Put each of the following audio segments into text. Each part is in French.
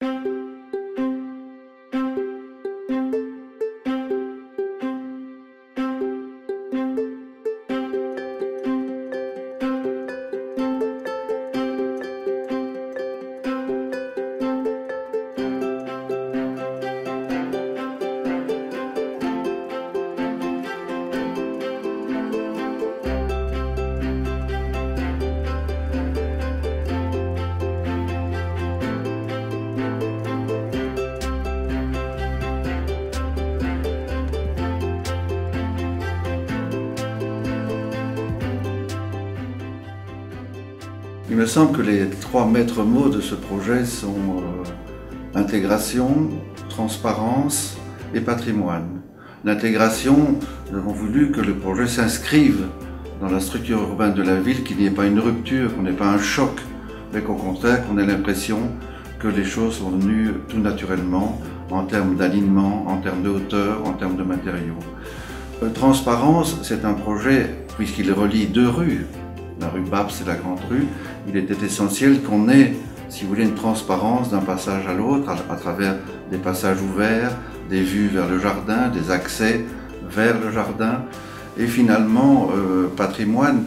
Il me semble que les trois maîtres mots de ce projet sont intégration, transparence et patrimoine. L'intégration, nous avons voulu que le projet s'inscrive dans la structure urbaine de la ville, qu'il n'y ait pas une rupture, qu'on n'ait pas un choc, mais qu'au contraire, qu'on ait l'impression que les choses sont venues tout naturellement en termes d'alignement, en termes de hauteur, en termes de matériaux. Transparence, c'est un projet, puisqu'il relie deux rues, la rue Babs et la Grande Rue, il était essentiel qu'on ait, si vous voulez, une transparence d'un passage à l'autre à travers des passages ouverts, des vues vers le jardin, des accès vers le jardin. Et finalement, patrimoine,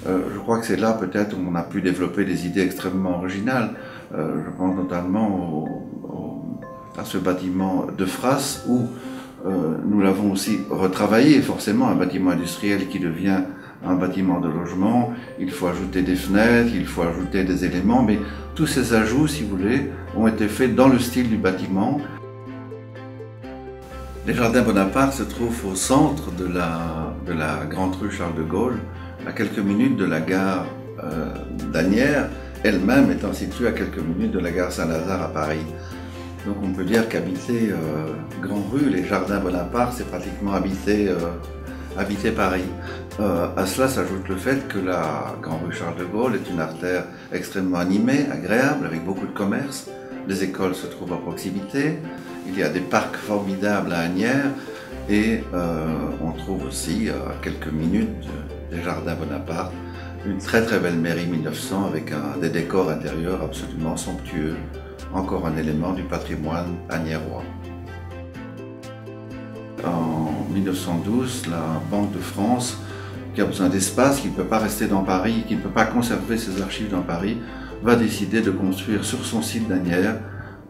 je crois que c'est là peut-être où on a pu développer des idées extrêmement originales. Je pense notamment à ce bâtiment de Frasse où nous l'avons aussi retravaillé, forcément, un bâtiment industriel qui devient un bâtiment de logement, il faut ajouter des fenêtres, il faut ajouter des éléments, mais tous ces ajouts, si vous voulez, ont été faits dans le style du bâtiment. Les Jardins Bonaparte se trouvent au centre de la Grande Rue Charles de Gaulle, à quelques minutes de la gare d'Asnières, elle-même étant située à quelques minutes de la gare Saint-Lazare à Paris. Donc on peut dire qu'habiter Grande Rue, les Jardins Bonaparte, c'est pratiquement habiter Paris. À cela s'ajoute le fait que la Grande Rue Charles de Gaulle est une artère extrêmement animée, agréable, avec beaucoup de commerce. Les écoles se trouvent à proximité, il y a des parcs formidables à Asnières et on trouve aussi à quelques minutes des Jardins Bonaparte une très très belle mairie 1900 avec des décors intérieurs absolument somptueux, encore un élément du patrimoine agnérois. En 1912, la Banque de France, qui a besoin d'espace, qui ne peut pas rester dans Paris, qui ne peut pas conserver ses archives dans Paris, va décider de construire sur son site d'Asnières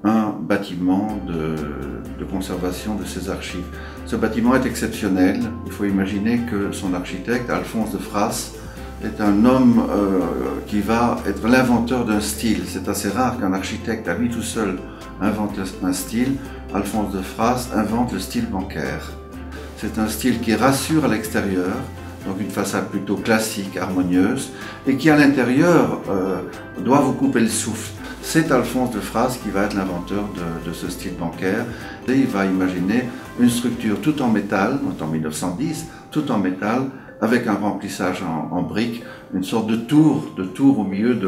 un bâtiment de conservation de ses archives. Ce bâtiment est exceptionnel. Il faut imaginer que son architecte, Alphonse de Frasse, est un homme qui va être l'inventeur d'un style. C'est assez rare qu'un architecte à lui tout seul invente un style. Alphonse de Frasse invente le style bancaire. C'est un style qui rassure à l'extérieur, donc une façade plutôt classique, harmonieuse, et qui à l'intérieur doit vous couper le souffle. C'est Alphonse de Frasse qui va être l'inventeur de ce style bancaire. Et il va imaginer une structure tout en métal, en 1910, tout en métal, avec un remplissage en briques, une sorte de tour au milieu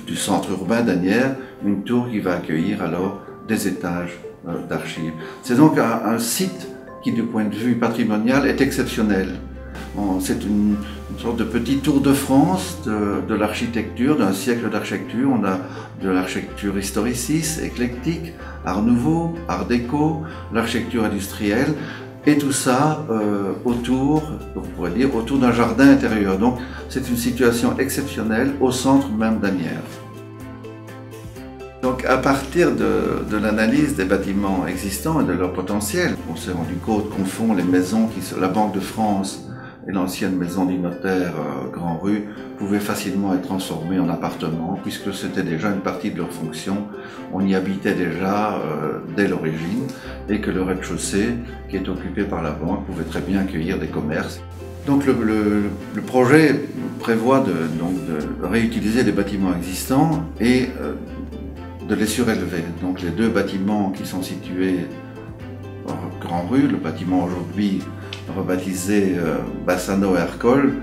du centre urbain d'Asnières, une tour qui va accueillir alors des étages d'archives. C'est donc un site qui, du point de vue patrimonial, est exceptionnel. C'est une sorte de petit tour de France de l'architecture, d'un siècle d'architecture. On a de l'architecture historiciste, éclectique, art nouveau, art déco, l'architecture industrielle, et tout ça autour, on pourrait dire, autour d'un jardin intérieur. Donc c'est une situation exceptionnelle au centre même d'Asnières. Donc à partir de l'analyse des bâtiments existants et de leur potentiel, on s'est rendu compte qu'au fond les maisons, la Banque de France et l'ancienne maison du notaire Grand Rue pouvaient facilement être transformées en appartements puisque c'était déjà une partie de leur fonction. On y habitait déjà dès l'origine et que le rez-de-chaussée qui est occupé par la banque pouvait très bien accueillir des commerces. Donc le projet prévoit de réutiliser les bâtiments existants et de les surélever. Donc les deux bâtiments qui sont situés en Grand Rue, le bâtiment aujourd'hui rebaptisé Bassano et Ercole,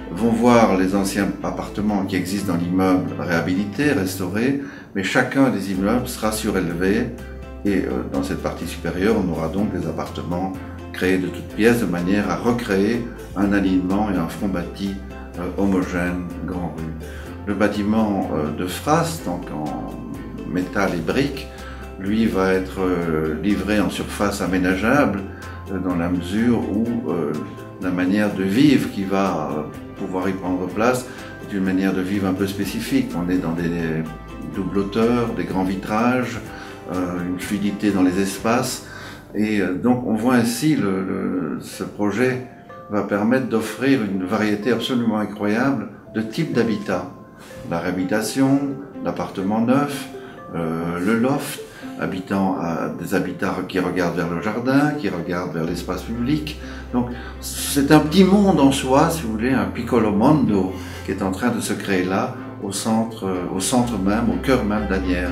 vont voir les anciens appartements qui existent dans l'immeuble réhabilités, restaurés, mais chacun des immeubles sera surélevé et dans cette partie supérieure, on aura donc des appartements créés de toutes pièces de manière à recréer un alignement et un front bâti homogène Grand Rue. Le bâtiment de Frasse, donc en métal et briques, lui va être livré en surface aménageable dans la mesure où la manière de vivre qui va pouvoir y prendre place est une manière de vivre un peu spécifique. On est dans des doubles hauteurs, des grands vitrages, une fluidité dans les espaces. Et donc on voit ainsi ce projet va permettre d'offrir une variété absolument incroyable de types d'habitat. La réhabilitation, l'appartement neuf, le loft, des habitats qui regardent vers le jardin, qui regardent vers l'espace public. Donc c'est un petit monde en soi, si vous voulez, un piccolo mondo qui est en train de se créer là, au centre même, au cœur même d'Asnières.